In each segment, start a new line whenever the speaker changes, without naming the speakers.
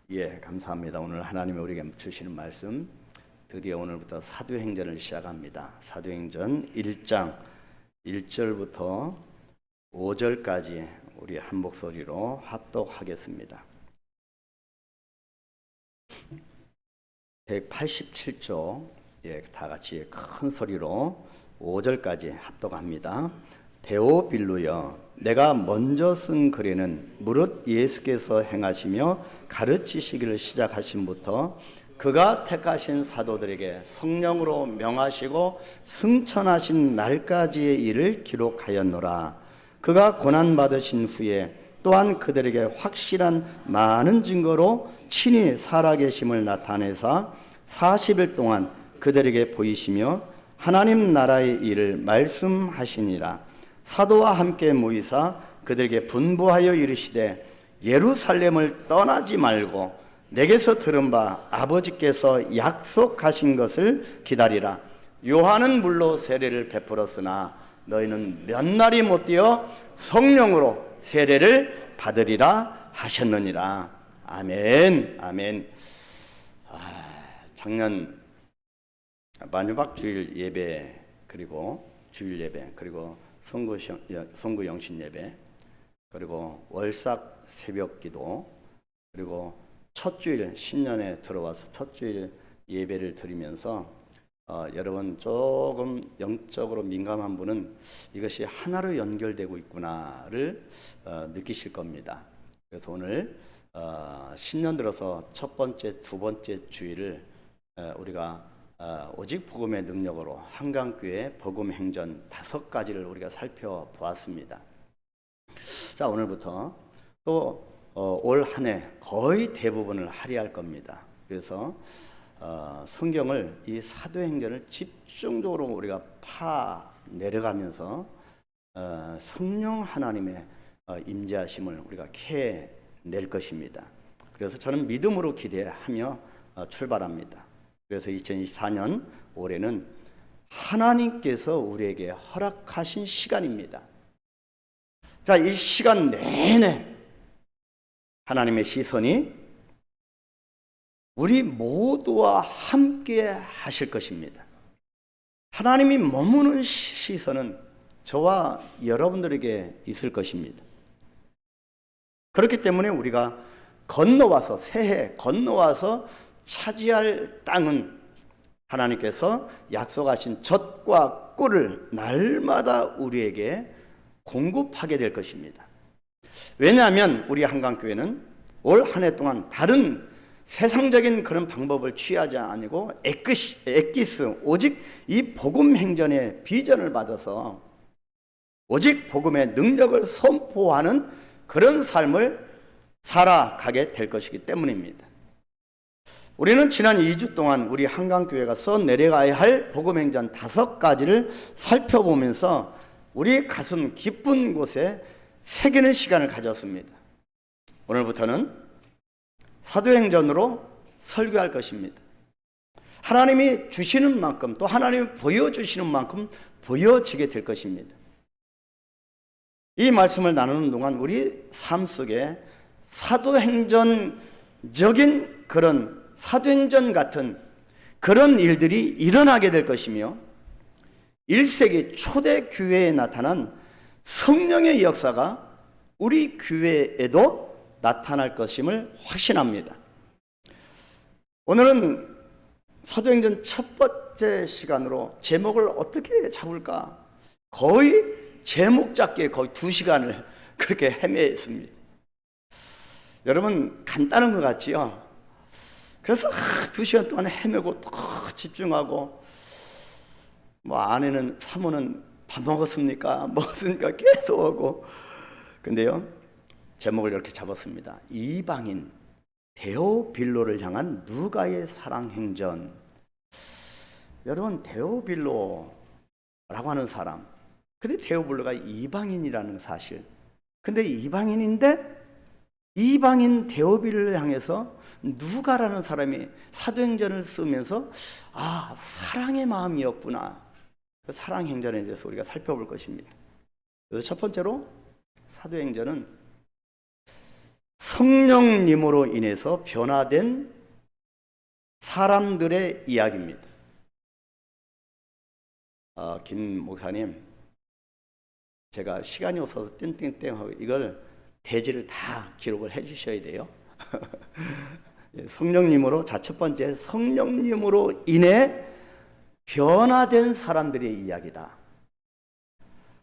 예, 감사합니다. 오늘 하나님이 우리에게 주시는 말씀, 드디어 오늘부터 사도행전을 시작합니다. 사도행전 1장 1절부터 5절까지 우리 한 목소리로 합독하겠습니다. 187조, 예, 다 같이 큰 소리로 5절까지 합독합니다. 데오빌루여, 내가 먼저 쓴 글에는 무릇 예수께서 행하시며 가르치시기를 시작하심부터 그가 택하신 사도들에게 성령으로 명하시고 승천하신 날까지의 일을 기록하였노라. 그가 고난받으신 후에 또한 그들에게 확실한 많은 증거로 친히 살아계심을 나타내사 40일 동안 그들에게 보이시며 하나님 나라의 일을 말씀하시니라. 사도와 함께 모이사 그들에게 분부하여 이르시되 예루살렘을 떠나지 말고 내게서 들은 바 아버지께서 약속하신 것을 기다리라. 요한은 물로 세례를 베풀었으나 너희는 몇 날이 못 되어 성령으로 세례를 받으리라 하셨느니라. 아멘. 아멘. 작년 마지막 주일 예배, 그리고 주일 예배, 그리고 송구 영신 예배, 그리고 월삭 새벽 기도, 그리고 첫 주일 신년에 들어와서 첫 주일 예배를 드리면서 여러분 조금 영적으로 민감한 분은 이것이 하나로 연결되고 있구나를 느끼실 겁니다. 그래서 오늘 신년 들어서 첫 번째, 두 번째 주일을 우리가 오직 복음의 능력으로 한강교회 복음행전 5가지를 우리가 살펴보았습니다. 자, 오늘부터 또 올 한 해 거의 대부분을 할애할 겁니다. 그래서 성경을, 이 사도행전을 집중적으로 우리가 내려가면서 성령 하나님의 임재하심을 우리가 캐낼 것입니다. 그래서 저는 믿음으로 기대하며 출발합니다. 그래서 2024년 올해는 하나님께서 우리에게 허락하신 시간입니다. 자, 이 시간 내내 하나님의 시선이 우리 모두와 함께 하실 것입니다. 하나님이 머무는 시선은 저와 여러분들에게 있을 것입니다. 그렇기 때문에 우리가 건너와서, 새해 건너와서 차지할 땅은 하나님께서 약속하신 젖과 꿀을 날마다 우리에게 공급하게 될 것입니다. 왜냐하면 우리 한강교회는 올 한 해 동안 다른 세상적인 그런 방법을 취하지 아니고 엑기스, 오직 이 복음 행전의 비전을 받아서 오직 복음의 능력을 선포하는 그런 삶을 살아가게 될 것이기 때문입니다. 우리는 지난 2주 동안 우리 한강교회가 써내려가야 할 복음행전 5가지를 살펴보면서 우리 가슴 깊은 곳에 새기는 시간을 가졌습니다. 오늘부터는 사도행전으로 설교할 것입니다. 하나님이 주시는 만큼, 또 하나님이 보여주시는 만큼 보여지게 될 것입니다. 이 말씀을 나누는 동안 우리 삶 속에 사도행전적인 그런 사도행전 같은 그런 일들이 일어나게 될 것이며 1세기 초대 교회에 나타난 성령의 역사가 우리 교회에도 나타날 것임을 확신합니다. 오늘은 사도행전 첫 번째 시간으로 제목을 어떻게 잡을까? 거의 제목 잡기에 거의 2시간을 그렇게 헤맸습니다. 여러분, 간단한 것 같지요? 그래서 2시간 동안 헤매고 또 집중하고, 아내는, 사모는 밥 먹었습니까? 먹었으니까 계속 하고. 근데요, 제목을 이렇게 잡았습니다. 이방인 데오빌로를 향한 누가의 사랑행전. 여러분, 데오빌로라고 하는 사람, 근데 데오빌로가 이방인이라는 사실. 근데 이방인인데 이방인 데오빌로를 향해서 누가라는 사람이 사도행전을 쓰면서 사랑의 마음이었구나. 그 사랑행전에 대해서 우리가 살펴볼 것입니다. 그래서 첫 번째로 사도행전은 성령님으로 인해서 변화된 사람들의 이야기입니다. 김 목사님, 제가 시간이 없어서 땡땡땡하고 이걸 대지를 다 기록을 해 주셔야 돼요. 성령님으로, 자, 첫 번째, 성령님으로 인해 변화된 사람들의 이야기다.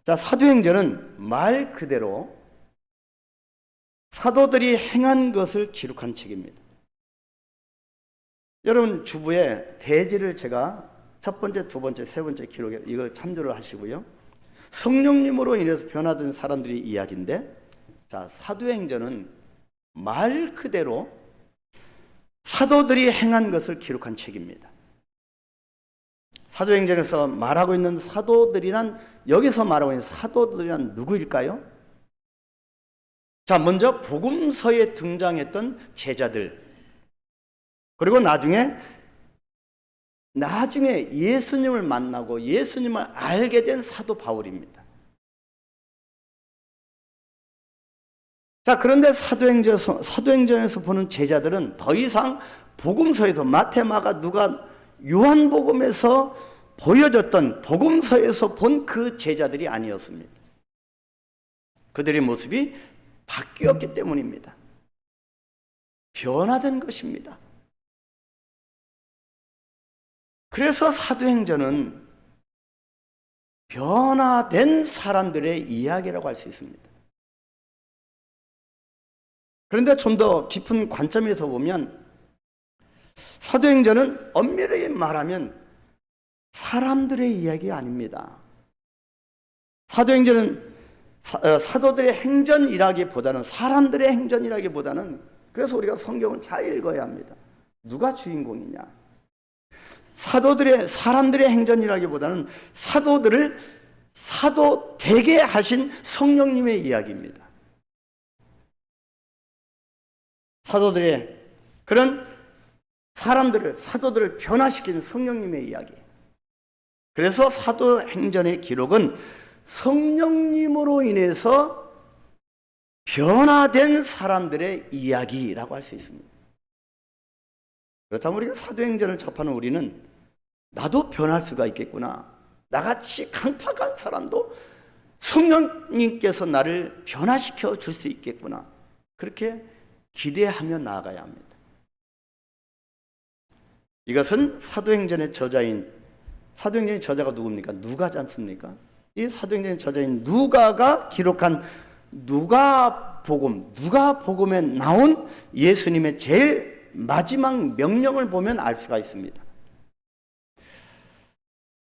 자, 사도행전은 말 그대로 사도들이 행한 것을 기록한 책입니다. 여러분 주부에 대지를 제가 첫 번째, 두 번째, 세 번째 기록에 이걸 참조를 하시고요. 성령님으로 인해서 변화된 사람들의 이야기인데, 자, 사도행전은 말 그대로 사도들이 행한 것을 기록한 책입니다. 사도행전에서 말하고 있는 사도들이란, 여기서 말하고 있는 사도들이란 누구일까요? 자, 먼저 복음서에 등장했던 제자들, 그리고 나중에 예수님을 만나고 예수님을 알게 된 사도 바울입니다. 자, 그런데 사도행전에서 보는 제자들은 더 이상 복음서에서 마태, 마가, 누가, 요한복음에서 보여줬던 복음서에서 본 그 제자들이 아니었습니다. 그들의 모습이 바뀌었기 때문입니다. 변화된 것입니다. 그래서 사도행전은 변화된 사람들의 이야기라고 할 수 있습니다. 그런데 좀 더 깊은 관점에서 보면 사도행전은 엄밀하게 말하면 사람들의 이야기가 아닙니다. 사도행전은 사도들의 행전이라기보다는, 사람들의 행전이라기보다는, 그래서 우리가 성경을 잘 읽어야 합니다. 누가 주인공이냐? 사람들의 행전이라기보다는 사도들을 사도 되게 하신 성령님의 이야기입니다. 사도들의 그런 사도들을 변화시키는 성령님의 이야기. 그래서 사도행전의 기록은 성령님으로 인해서 변화된 사람들의 이야기라고 할 수 있습니다. 그렇다면 우리가 사도행전을 접하는 우리는 나도 변할 수가 있겠구나, 나같이 강팍한 사람도 성령님께서 나를 변화시켜 줄 수 있겠구나, 그렇게 기대하며 나아가야 합니다. 이것은 사도행전의 저자가 누굽니까? 누가지 않습니까? 이 사도행전의 저자인 누가가 기록한 누가복음에 나온 예수님의 제일 마지막 명령을 보면 알 수가 있습니다.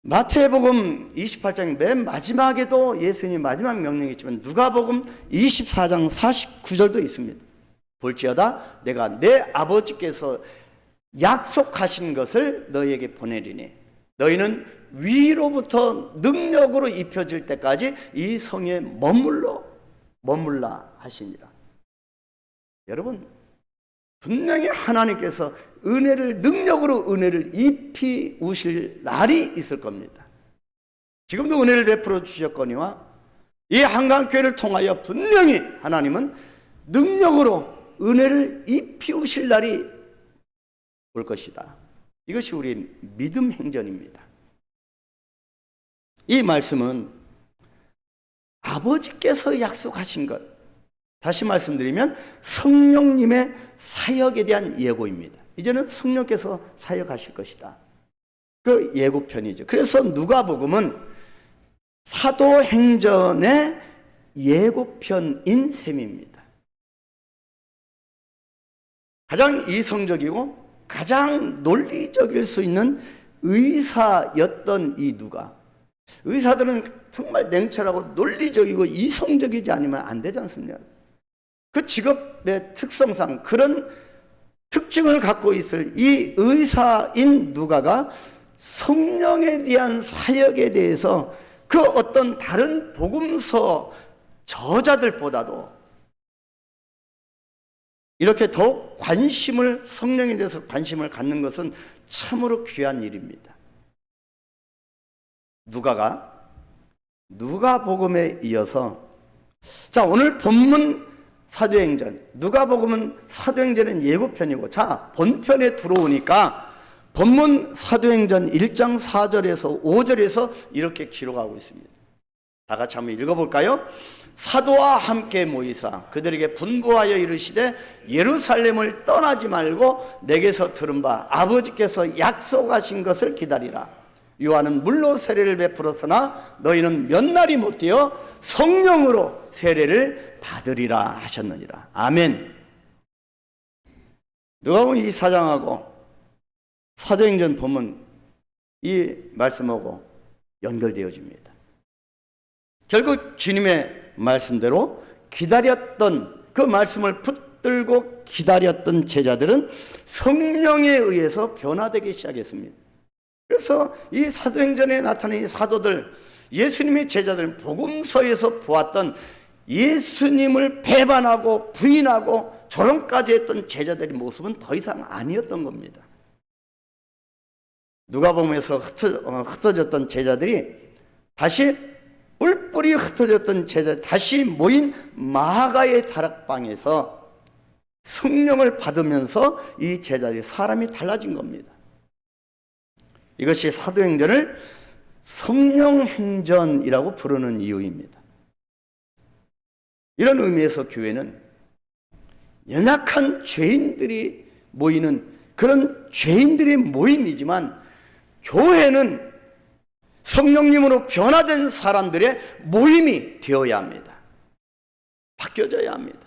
마태복음 28장 맨 마지막에도 예수님 마지막 명령이 있지만 누가복음 24장 49절도 있습니다. 볼지어다 내가 내 아버지께서 약속하신 것을 너희에게 보내리니 너희는 위로부터 능력으로 입혀질 때까지 이 성에 머물라 하시니라. 여러분, 분명히 하나님께서 능력으로 은혜를 입히우실 날이 있을 겁니다. 지금도 은혜를 베풀어 주셨거니와 이 한강교회를 통하여 분명히 하나님은 능력으로 은혜를 입히우실 날이 올 것이다. 이것이 우리의 믿음 행전입니다. 이 말씀은 아버지께서 약속하신 것, 다시 말씀드리면 성령님의 사역에 대한 예고입니다. 이제는 성령께서 사역하실 것이다. 그 예고편이죠. 그래서 누가복음은 사도행전의 예고편인 셈입니다. 가장 이성적이고 가장 논리적일 수 있는 의사였던 이 누가, 의사들은 정말 냉철하고 논리적이고 이성적이지 않으면 안 되지 않습니까? 그 직업의 특성상 그런 특징을 갖고 있을 이 의사인 누가가 성령에 대한 사역에 대해서 그 어떤 다른 복음서 저자들보다도 이렇게 더욱 성령에 대해서 관심을 갖는 것은 참으로 귀한 일입니다. 누가복음에 이어서, 자, 오늘 본문 사도행전, 누가복음은 사도행전은 예고편이고, 자, 본편에 들어오니까 본문 사도행전 1장 4절에서 5절에서 이렇게 기록하고 있습니다. 다 같이 한번 읽어볼까요? 사도와 함께 모이사 그들에게 분부하여 이르시되 예루살렘을 떠나지 말고 내게서 들은 바 아버지께서 약속하신 것을 기다리라. 요한은 물로 세례를 베풀었으나 너희는 몇 날이 못 되어 성령으로 세례를 받으리라 하셨느니라. 아멘. 누가복음 이 사장하고 사도행전 보면 이 말씀하고 연결되어집니다. 결국 주님의 말씀대로 기다렸던 그 말씀을 붙들고 기다렸던 제자들은 성령에 의해서 변화되기 시작했습니다. 그래서 이 사도행전에 나타난 이 사도들, 예수님의 제자들은 복음서에서 보았던 예수님을 배반하고 부인하고 조롱까지 했던 제자들의 모습은 더 이상 아니었던 겁니다. 누가복음에서 흩어졌던 제자들이 다시 뿔뿔이 흩어졌던 제자 다시 모인 마가의 다락방에서 성령을 받으면서 이 제자들이 사람이 달라진 겁니다. 이것이 사도행전을 성령행전이라고 부르는 이유입니다. 이런 의미에서 교회는 연약한 죄인들이 모이는 그런 죄인들의 모임이지만, 교회는 성령님으로 변화된 사람들의 모임이 되어야 합니다. 바뀌어져야 합니다.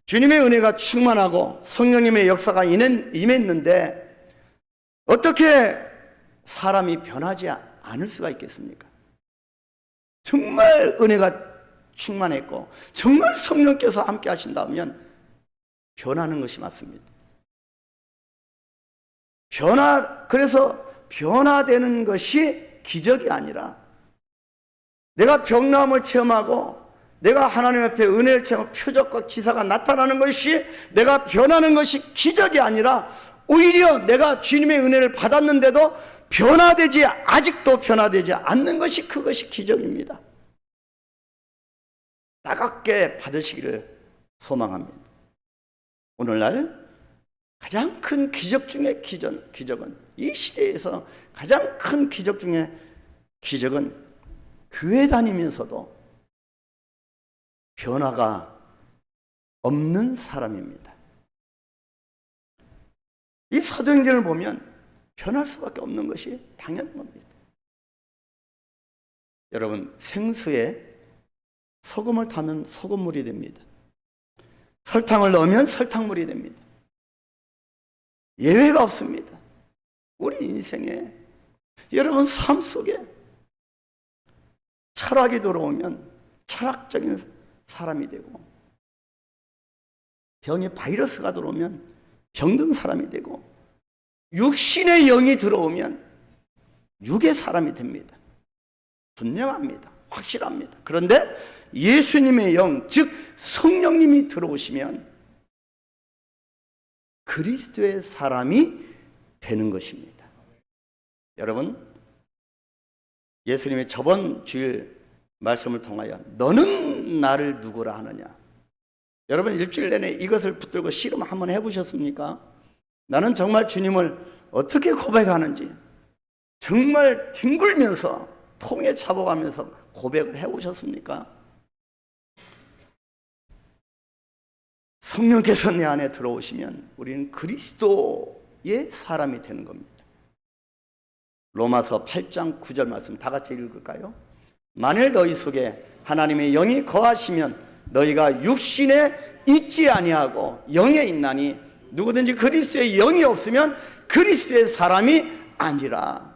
주님의 은혜가 충만하고 성령님의 역사가 임했는데 어떻게 사람이 변하지 않을 수가 있겠습니까? 정말 은혜가 충만했고 정말 성령께서 함께 하신다면 변하는 것이 맞습니다. 그래서 변화되는 것이 기적이 아니라, 내가 병나음을 체험하고 내가 하나님 앞에 은혜를 체험하고 표적과 기사가 나타나는 것이, 내가 변하는 것이 기적이 아니라 오히려 내가 주님의 은혜를 받았는데도 아직도 변화되지 않는 것이, 그것이 기적입니다. 따갑게 받으시기를 소망합니다. 오늘날 가장 큰 기적 중의 기적은, 이 시대에서 가장 큰 기적 중의 기적은 교회 다니면서도 변화가 없는 사람입니다. 이 사도행전을 보면 변할 수밖에 없는 것이 당연한 겁니다. 여러분, 생수에 소금을 타면 소금물이 됩니다. 설탕을 넣으면 설탕물이 됩니다. 예외가 없습니다. 우리 인생에, 여러분 삶 속에 철학이 들어오면 철학적인 사람이 되고, 병에 바이러스가 들어오면 병든 사람이 되고, 육신의 영이 들어오면 육의 사람이 됩니다. 분명합니다. 확실합니다. 그런데 예수님의 영, 즉 성령님이 들어오시면 그리스도의 사람이 되는 것입니다. 여러분, 예수님의 저번 주일 말씀을 통하여 너는 나를 누구라 하느냐, 여러분 일주일 내내 이것을 붙들고 씨름 한번 해보셨습니까? 나는 정말 주님을 어떻게 고백하는지 정말 뒹굴면서 통에 잡아가면서 고백을 해보셨습니까? 성령께서 내 안에 들어오시면 우리는 그리스도의 사람이 되는 겁니다. 로마서 8장 9절 말씀 다 같이 읽을까요? 만일 너희 속에 하나님의 영이 거하시면 너희가 육신에 있지 아니하고 영에 있나니 누구든지 그리스도의 영이 없으면 그리스도의 사람이 아니라.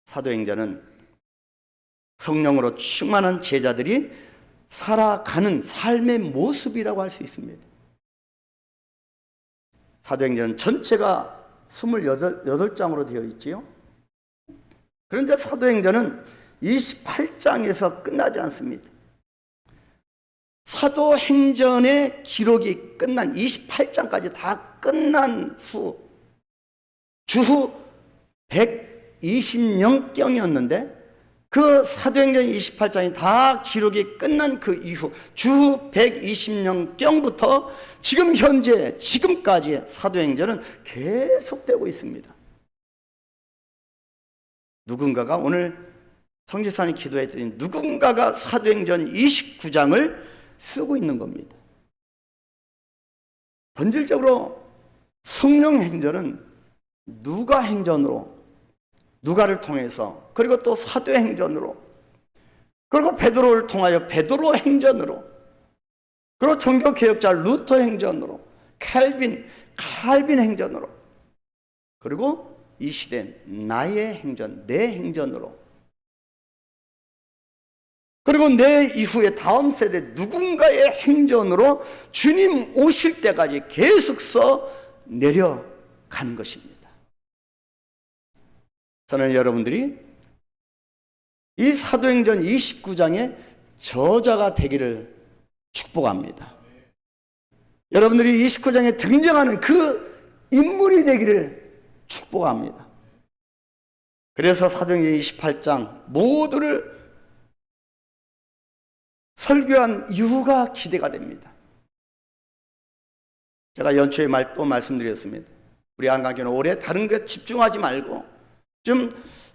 사도행전은 성령으로 충만한 제자들이 살아가는 삶의 모습이라고 할 수 있습니다. 사도행전은 전체가 28장으로 되어 있지요. 그런데 사도행전은 28장에서 끝나지 않습니다. 사도행전의 기록이 끝난 28장까지 다 끝난 후 주후 120년경이었는데 그 사도행전 28장이 다 기록이 끝난 그 이후 주 120년경부터 지금 현재 지금까지 사도행전은 계속되고 있습니다. 누군가가 오늘 성지사님 기도했더니 누군가가 사도행전 29장을 쓰고 있는 겁니다. 본질적으로 성령 행전은 누가 행전으로, 누가를 통해서, 그리고 또 사도행전으로, 그리고 베드로를 통하여 베드로 행전으로, 그리고 종교개혁자 루터 행전으로, 칼빈 행전으로, 그리고 이 시대 나의 행전, 내 행전으로, 그리고 내 이후에 다음 세대 누군가의 행전으로 주님 오실 때까지 계속 써 내려가는 것입니다. 저는 여러분들이 이 사도행전 29장의 저자가 되기를 축복합니다. 여러분들이 29장에 등장하는 그 인물이 되기를 축복합니다. 그래서 사도행전 28장 모두를 설교한 이유가 기대가 됩니다. 제가 연초에 또 말씀드렸습니다. 우리 안강교는 올해 다른 것 집중하지 말고 좀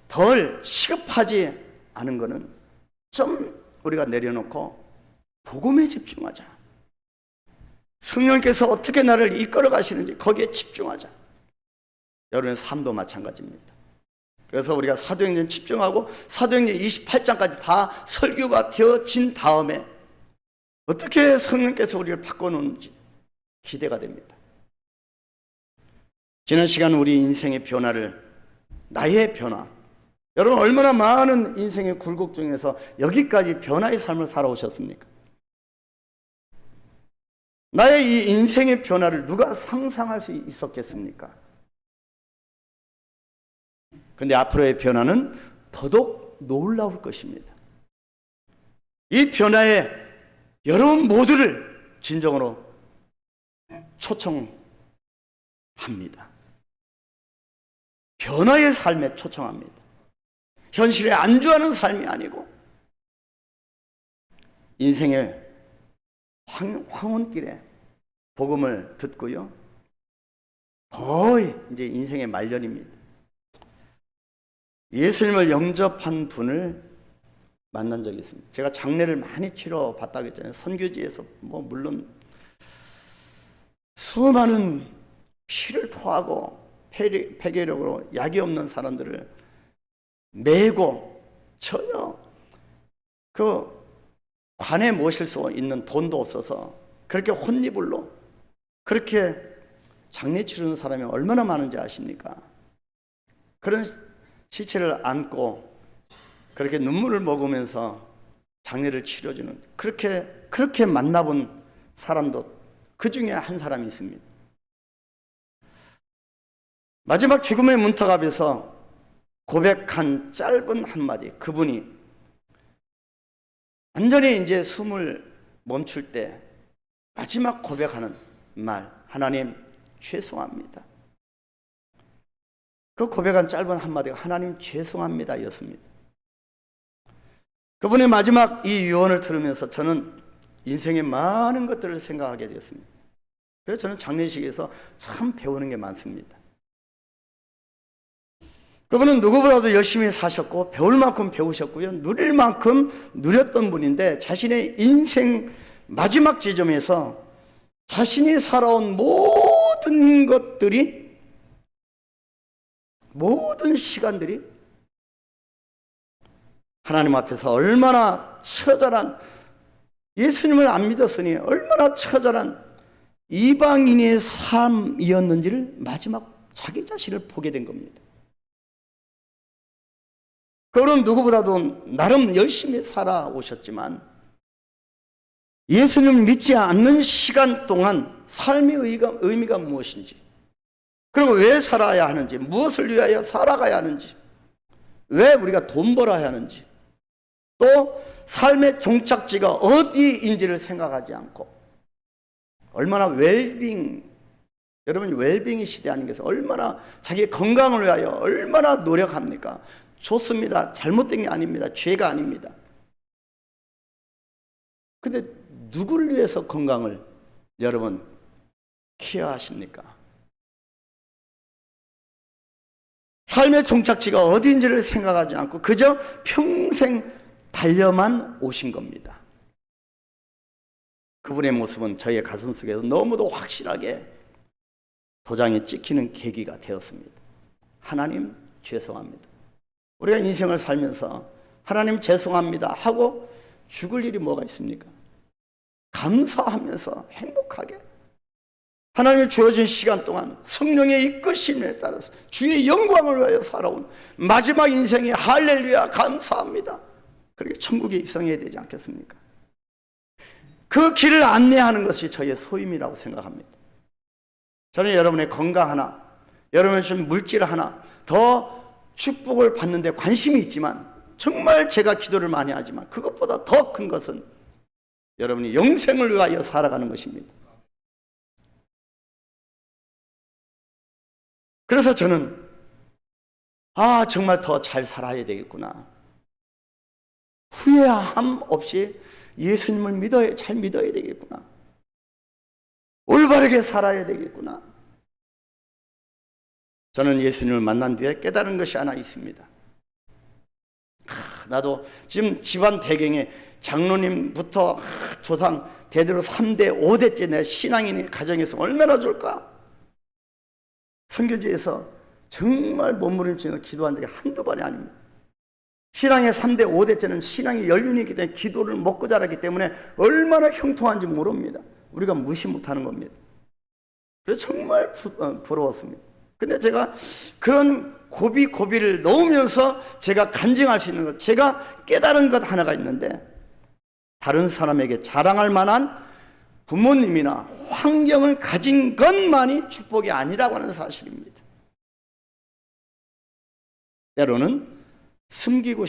덜 시급하지 않은 거는 좀 우리가 내려놓고 복음에 집중하자. 성령께서 어떻게 나를 이끌어 가시는지 거기에 집중하자. 여러분의 삶도 마찬가지입니다. 그래서 우리가 사도행전 집중하고 사도행전 28장까지 다 설교가 되어진 다음에 어떻게 성령께서 우리를 바꿔놓는지 기대가 됩니다. 지난 시간 우리 인생의 변화를, 나의 변화, 여러분 얼마나 많은 인생의 굴곡 중에서 여기까지 변화의 삶을 살아오셨습니까? 나의 이 인생의 변화를 누가 상상할 수 있었겠습니까? 근데 앞으로의 변화는 더더욱 놀라울 것입니다. 이 변화에 여러분 모두를 진정으로 초청합니다. 변화의 삶에 초청합니다. 현실에 안주하는 삶이 아니고 인생의 황혼길에 복음을 듣고요. 거의 이제 인생의 말년입니다. 예수님을 영접한 분을 만난 적이 있습니다. 제가 장례를 많이 치러봤다고 했잖아요. 선교지에서 물론 수많은 피를 토하고 폐결력으로 약이 없는 사람들을 메고 전혀 그 관에 모실 수 있는 돈도 없어서 그렇게 혼니불로 그렇게 장례 치르는 사람이 얼마나 많은지 아십니까? 그런 시체를 안고 그렇게 눈물을 먹으면서 장례를 치러주는 그렇게 만나본 사람도 그 중에 한 사람이 있습니다. 마지막 죽음의 문턱 앞에서 고백한 짧은 한마디, 그분이 완전히 이제 숨을 멈출 때 마지막 고백하는 말, 하나님 죄송합니다. 그 고백한 짧은 한마디가 하나님 죄송합니다 였습니다. 그분의 마지막 이 유언을 들으면서 저는 인생의 많은 것들을 생각하게 되었습니다. 그래서 저는 장례식에서 참 배우는 게 많습니다. 그분은 누구보다도 열심히 사셨고 배울 만큼 배우셨고요. 누릴 만큼 누렸던 분인데 자신의 인생 마지막 지점에서 자신이 살아온 모든 것들이, 모든 시간들이 하나님 앞에서 얼마나 처절한, 예수님을 안 믿었으니 얼마나 처절한 이방인의 삶이었는지를 마지막 자기 자신을 보게 된 겁니다. 그는 누구보다도 나름 열심히 살아오셨지만 예수님을 믿지 않는 시간 동안 삶의 의미가 무엇인지, 그리고 왜 살아야 하는지, 무엇을 위하여 살아가야 하는지, 왜 우리가 돈 벌어야 하는지, 또 삶의 종착지가 어디인지를 생각하지 않고 얼마나 여러분 웰빙의 시대 아니겠어요? 얼마나 자기 건강을 위하여 얼마나 노력합니까? 좋습니다. 잘못된 게 아닙니다. 죄가 아닙니다. 근데 누구를 위해서 건강을 여러분 케어하십니까? 삶의 종착지가 어디인지를 생각하지 않고 그저 평생 달려만 오신 겁니다. 그분의 모습은 저의 가슴 속에서 너무도 확실하게 도장이 찍히는 계기가 되었습니다. 하나님 죄송합니다. 우리가 인생을 살면서 하나님 죄송합니다 하고 죽을 일이 뭐가 있습니까? 감사하면서 행복하게 하나님이 주어진 시간 동안 성령의 이끄심에 따라서 주의 영광을 위하여 살아온 마지막 인생의 할렐루야 감사합니다. 그렇게 천국에 입성해야 되지 않겠습니까? 그 길을 안내하는 것이 저의 소임이라고 생각합니다. 저는 여러분의 건강 하나, 여러분의 좀 물질 하나 더 축복을 받는 데 관심이 있지만 정말 제가 기도를 많이 하지만 그것보다 더 큰 것은 여러분이 영생을 위하여 살아가는 것입니다. 그래서 저는 정말 더 잘 살아야 되겠구나. 후회함 없이 예수님을 잘 믿어야 되겠구나. 올바르게 살아야 되겠구나. 저는 예수님을 만난 뒤에 깨달은 것이 하나 있습니다. 나도 지금 집안 배경에 장로님부터 조상 대대로 3대 5대째 내 신앙인의 가정에서 얼마나 좋을까. 선교지에서 정말 몸부림치면서 기도한 적이 한두 번이 아닙니다. 신앙의 3대 5대째는 신앙의 연륜이기 때문에 기도를 먹고 자랐기 때문에 얼마나 형통한지 모릅니다. 우리가 무시 못하는 겁니다. 그래서 정말 부러웠습니다. 근데 제가 그런 고비를 넣으면서 제가 간증할 수 있는 것, 제가 깨달은 것 하나가 있는데 다른 사람에게 자랑할 만한 부모님이나 환경을 가진 것만이 축복이 아니라고 하는 사실입니다. 때로는 숨기고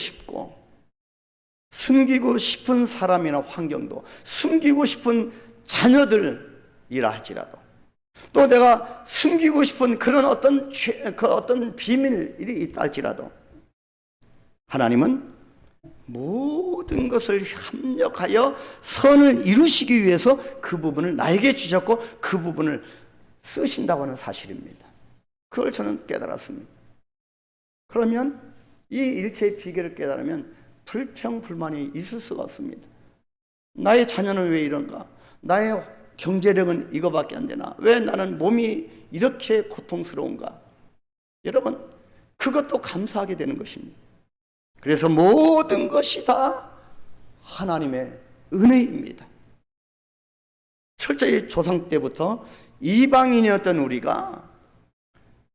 싶은 사람이나 환경도, 숨기고 싶은 자녀들이라 할지라도, 또 내가 숨기고 싶은 그런 어떤 비밀이 있다 할지라도 하나님은 모든 것을 합력하여 선을 이루시기 위해서 그 부분을 나에게 주셨고 그 부분을 쓰신다고 하는 사실입니다. 그걸 저는 깨달았습니다. 그러면 이 일체의 비결을 깨달으면 불평불만이 있을 수가 없습니다. 나의 자녀는 왜 이런가? 나의 경제력은 이거밖에 안 되나? 왜 나는 몸이 이렇게 고통스러운가? 여러분, 그것도 감사하게 되는 것입니다. 그래서 모든 것이 다 하나님의 은혜입니다. 철저히 조상 때부터 이방인이었던 우리가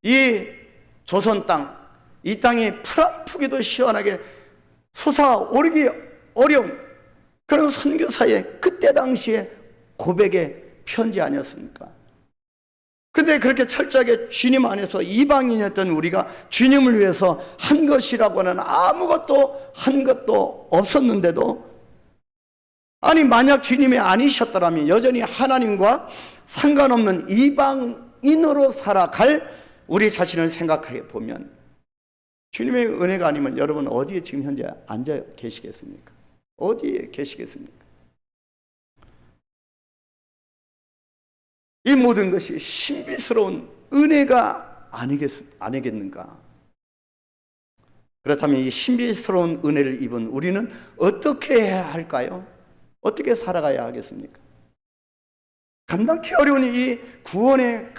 이 조선 땅, 이 땅이 풀한푸기도 시원하게 솟아오르기 어려운 그런 선교사의 그때 당시에 고백의 편지 아니었습니까? 근데 그렇게 철저하게 주님 안에서 이방인이었던 우리가 주님을 위해서 한 것이라고는 아무것도 한 것도 없었는데도, 아니 만약 주님이 아니셨더라면 여전히 하나님과 상관없는 이방인으로 살아갈 우리 자신을 생각해 보면 주님의 은혜가 아니면 여러분 어디에 지금 현재 앉아 계시겠습니까? 어디에 계시겠습니까? 이 모든 것이 신비스러운 은혜가 아니겠는가? 그렇다면 이 신비스러운 은혜를 입은 우리는 어떻게 해야 할까요? 어떻게 살아가야 하겠습니까? 감당하기 어려운 이 구원의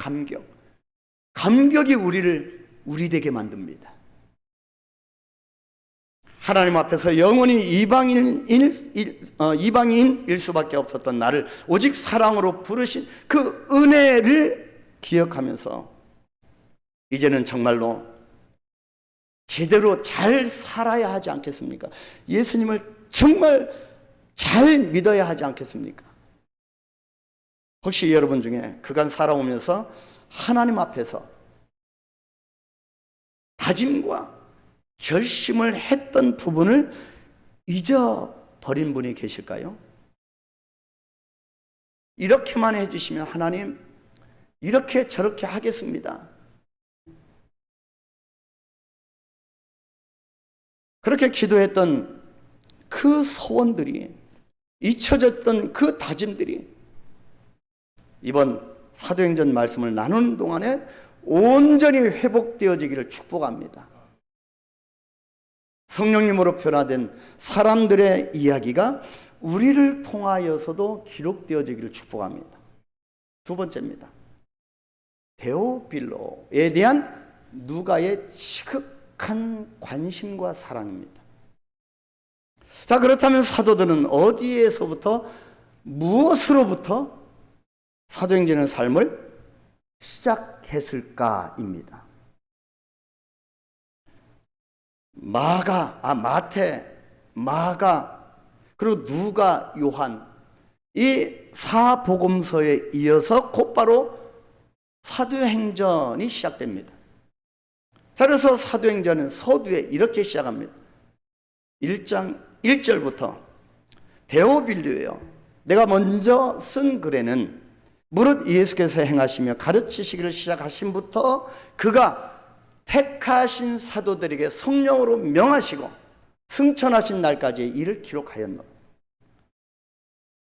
감격이 우리 되게 만듭니다. 하나님 앞에서 영원히 이방인일 수밖에 없었던 나를 오직 사랑으로 부르신 그 은혜를 기억하면서 이제는 정말로 제대로 잘 살아야 하지 않겠습니까? 예수님을 정말 잘 믿어야 하지 않겠습니까? 혹시 여러분 중에 그간 살아오면서 하나님 앞에서 다짐과 결심을 했던 부분을 잊어버린 분이 계실까요? 이렇게만 해주시면 하나님 이렇게 저렇게 하겠습니다. 그렇게 기도했던 그 소원들이, 잊혀졌던 그 다짐들이 이번 사도행전 말씀을 나누는 동안에 온전히 회복되어지기를 축복합니다. 성령님으로 변화된 사람들의 이야기가 우리를 통하여서도 기록되어지기를 축복합니다. 두 번째입니다. 데오빌로에 대한 누가의 시극한 관심과 사랑입니다. 자, 그렇다면 사도들은 어디에서부터, 무엇으로부터 사도행전의 삶을 시작했을까입니다. 마태, 마가, 그리고 누가, 요한, 이 사복음서에 이어서 곧바로 사도행전이 시작됩니다. 자, 그래서 사도행전은 서두에 이렇게 시작합니다. 1장 1절부터 데오빌로요, 내가 먼저 쓴 글에는 무릇 예수께서 행하시며 가르치시기를 시작하신부터 그가 택하신 사도들에게 성령으로 명하시고 승천하신 날까지의 일을 기록하였노라.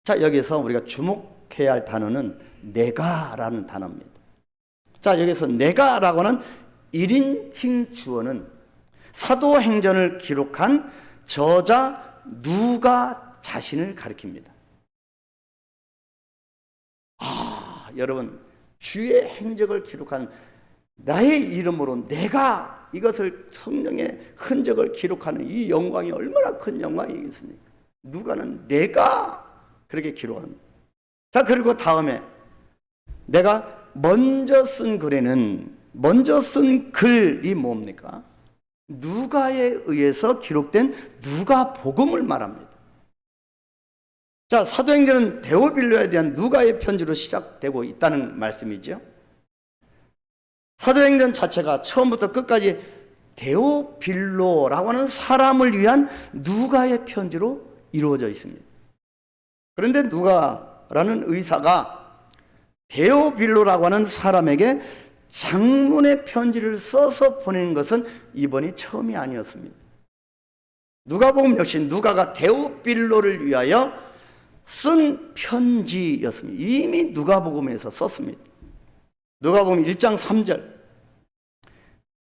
자, 여기서 우리가 주목해야 할 단어는 내가라는 단어입니다. 자, 여기서 내가라고 하는 1인칭 주어는 사도행전을 기록한 저자 누가 자신을 가리킵니다. 여러분, 주의 행적을 기록한 나의 이름으로 내가 이것을 성령의 흔적을 기록하는 이 영광이 얼마나 큰 영광이겠습니까? 누가는 내가 그렇게 기록합니다. 자, 그리고 다음에 내가 먼저 쓴 글에는, 먼저 쓴 글이 뭡니까? 누가에 의해서 기록된 누가복음을 말합니다. 자, 사도행전은 데오빌로에 대한 누가의 편지로 시작되고 있다는 말씀이죠. 사도행전 자체가 처음부터 끝까지 데오빌로라고 하는 사람을 위한 누가의 편지로 이루어져 있습니다. 그런데 누가라는 의사가 데오빌로라고 하는 사람에게 장문의 편지를 써서 보내는 것은 이번이 처음이 아니었습니다. 누가복음 역시 누가가 데오빌로를 위하여 쓴 편지였습니다. 이미 누가복음에서 썼습니다. 누가복음 1장 3절,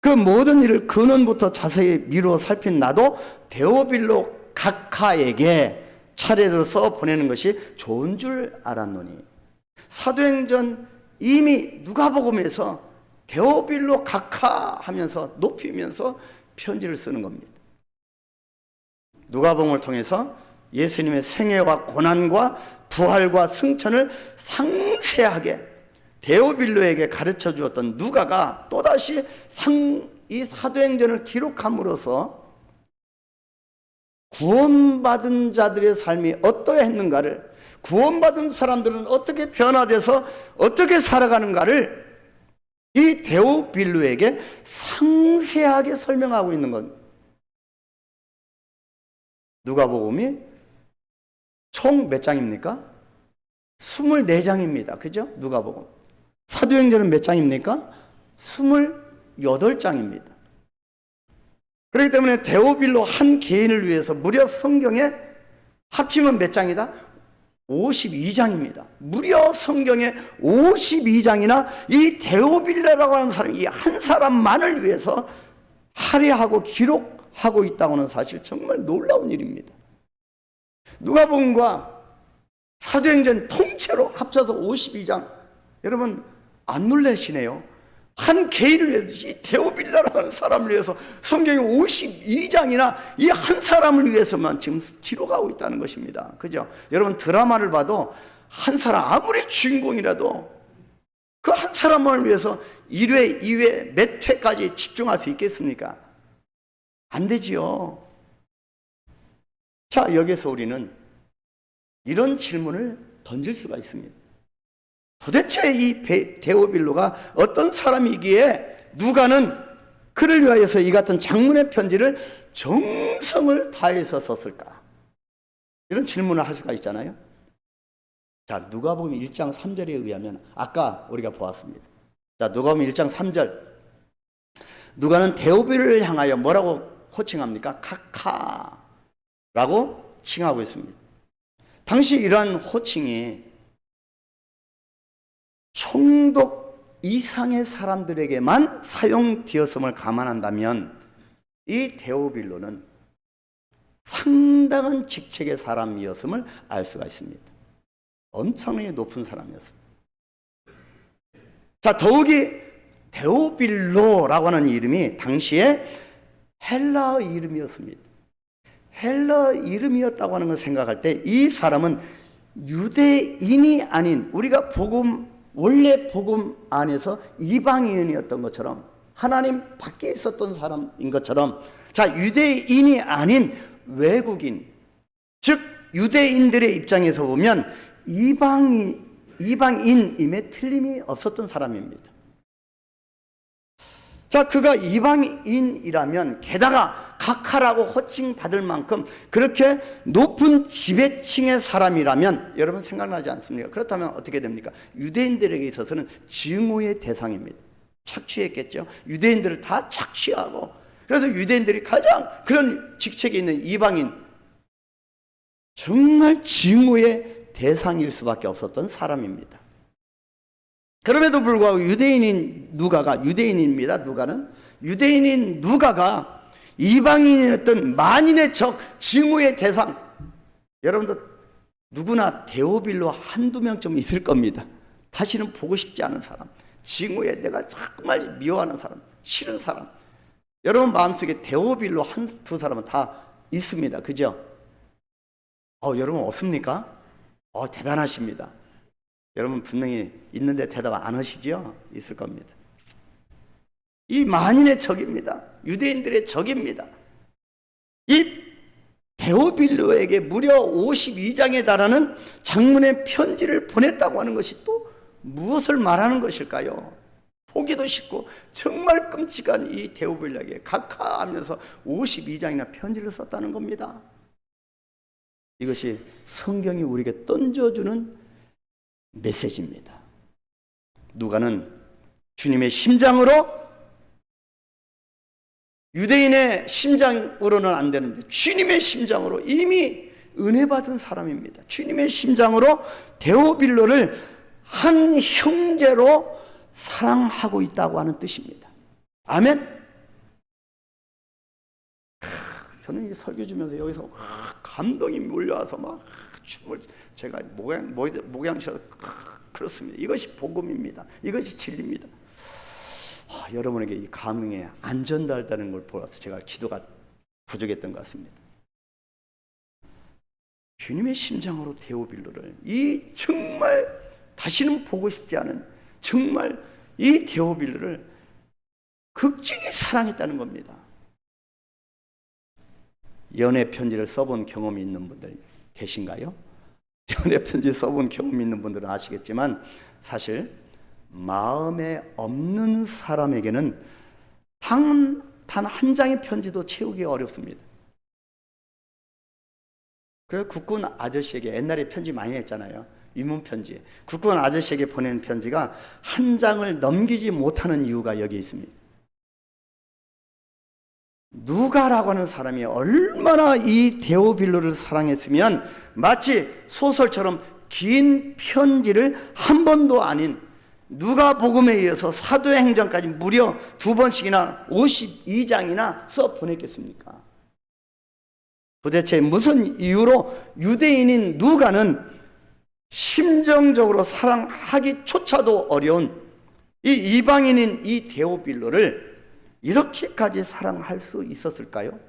그 모든 일을 근원부터 자세히 미루어 살핀 나도 데오빌로 각하에게 차례대로 써 보내는 것이 좋은 줄 알았노니. 사도행전 이미 누가복음에서 데오빌로 각하 하면서 높이면서 편지를 쓰는 겁니다. 누가복음을 통해서 예수님의 생애와 고난과 부활과 승천을 상세하게 데오빌로에게 가르쳐 주었던 누가가 또다시 이 사도행전을 기록함으로써 구원받은 자들의 삶이 어떠했는가를, 구원받은 사람들은 어떻게 변화돼서 어떻게 살아가는가를 이 데오빌로에게 상세하게 설명하고 있는 겁니다. 누가복음이 총 몇 장입니까? 24장입니다. 그죠? 누가복음. 사도행전은 몇 장입니까? 28장입니다. 그렇기 때문에 데오빌로 한 개인을 위해서 무려 성경에 합치면 몇 장이다? 52장입니다. 무려 성경에 52장이나 이 데오빌로라고 하는 사람, 이 한 사람만을 위해서 할애하고 기록하고 있다고 하는 사실, 정말 놀라운 일입니다. 누가복음과 사도행전 통째로 합쳐서 52장. 여러분, 안 놀라시네요. 한 개인을 위해서, 이 데오빌로라고 하는 사람을 위해서 성경이 52장이나 이 한 사람을 위해서만 지금 기록하고 있다는 것입니다. 그죠? 여러분, 드라마를 봐도 한 사람, 아무리 주인공이라도 그 한 사람을 위해서 1회, 2회, 몇 회까지 집중할 수 있겠습니까? 안 되지요. 자, 여기서 우리는 이런 질문을 던질 수가 있습니다. 도대체 이 데오빌로가 어떤 사람이기에 누가는 그를 위하여서 이 같은 장문의 편지를 정성을 다해서 썼을까? 이런 질문을 할 수가 있잖아요. 자, 누가복음 1장 3절에 의하면 아까 우리가 보았습니다. 자, 누가복음 1장 3절, 누가는 데오빌로를 향하여 뭐라고 호칭합니까? 카카라고 칭하고 있습니다. 당시 이러한 호칭이 총독 이상의 사람들에게만 사용되었음을 감안한다면 이 데오빌로는 상당한 직책의 사람이었음을 알 수가 있습니다. 엄청나게 높은 사람이었습니다. 자, 더욱이 데오빌로라고 하는 이름이 당시에 헬라어 이름이었습니다. 헬라어 이름이었다고 하는 걸 생각할 때 이 사람은 유대인이 아닌, 우리가 원래 복음 안에서 이방인이었던 것처럼 하나님 밖에 있었던 사람인 것처럼, 자, 유대인이 아닌 외국인, 즉 유대인들의 입장에서 보면 이방인임에 틀림이 없었던 사람입니다. 자, 그가 이방인이라면 게다가 각하라고 호칭받을 만큼 그렇게 높은 지배층의 사람이라면 여러분 생각나지 않습니까? 그렇다면 어떻게 됩니까? 유대인들에게 있어서는 증오의 대상입니다. 착취했겠죠. 유대인들을 다 착취하고, 그래서 유대인들이 가장 그런 직책에 있는 이방인, 정말 증오의 대상일 수밖에 없었던 사람입니다. 그럼에도 불구하고 유대인인 누가가 이방인이었던 만인의 적, 증오의 대상, 여러분도 누구나 데오빌로 한두 명쯤 있을 겁니다. 다시는 보고 싶지 않은 사람, 증오에 내가 정말 미워하는 사람, 싫은 사람, 여러분 마음속에 데오빌로 한두 사람은 다 있습니다. 그죠? 여러분 없습니까? 대단하십니다. 여러분 분명히 있는데 대답 안 하시죠? 있을 겁니다. 이 만인의 적입니다. 유대인들의 적입니다. 이 데오빌로에게 무려 52장에 달하는 장문의 편지를 보냈다고 하는 것이 또 무엇을 말하는 것일까요? 보기도 쉽고 정말 끔찍한 이 데오빌로에게 각하하면서 52장이나 편지를 썼다는 겁니다. 이것이 성경이 우리에게 던져주는 메시지입니다. 누가는 주님의 심장으로, 유대인의 심장으로는 안 되는데 주님의 심장으로 이미 은혜 받은 사람입니다. 주님의 심장으로 데오빌로를 한 형제로 사랑하고 있다고 하는 뜻입니다. 아멘. 저는 이 설교 주면서 여기서 감동이 몰려와서 막 춤을 제가 목양셔서 그렇습니다. 이것이 복음입니다. 이것이 진리입니다. 여러분에게 이 감흥에 안 전달되는 걸 보아서 제가 기도가 부족했던 것 같습니다. 주님의 심장으로 데오빌로를, 이 정말 다시는 보고 싶지 않은, 정말 이 데오빌로를 극진히 사랑했다는 겁니다. 연애 편지를 써본 경험이 있는 분들 계신가요? 연애 편지 써본 경험이 있는 분들은 아시겠지만 사실 마음에 없는 사람에게는 단 한 장의 편지도 채우기 어렵습니다. 그래서 국군 아저씨에게 옛날에 편지 많이 했잖아요. 위문 편지. 국군 아저씨에게 보내는 편지가 한 장을 넘기지 못하는 이유가 여기 있습니다. 누가라고 하는 사람이 얼마나 이 데오빌로를 사랑했으면 마치 소설처럼 긴 편지를 한 번도 아닌 누가복음에 의해서 사도행전까지 무려 2번씩이나 52장이나 써 보냈겠습니까? 도대체 무슨 이유로 유대인인 누가는 심정적으로 사랑하기조차도 어려운 이 이방인인 이 데오빌로를 이렇게까지 사랑할 수 있었을까요?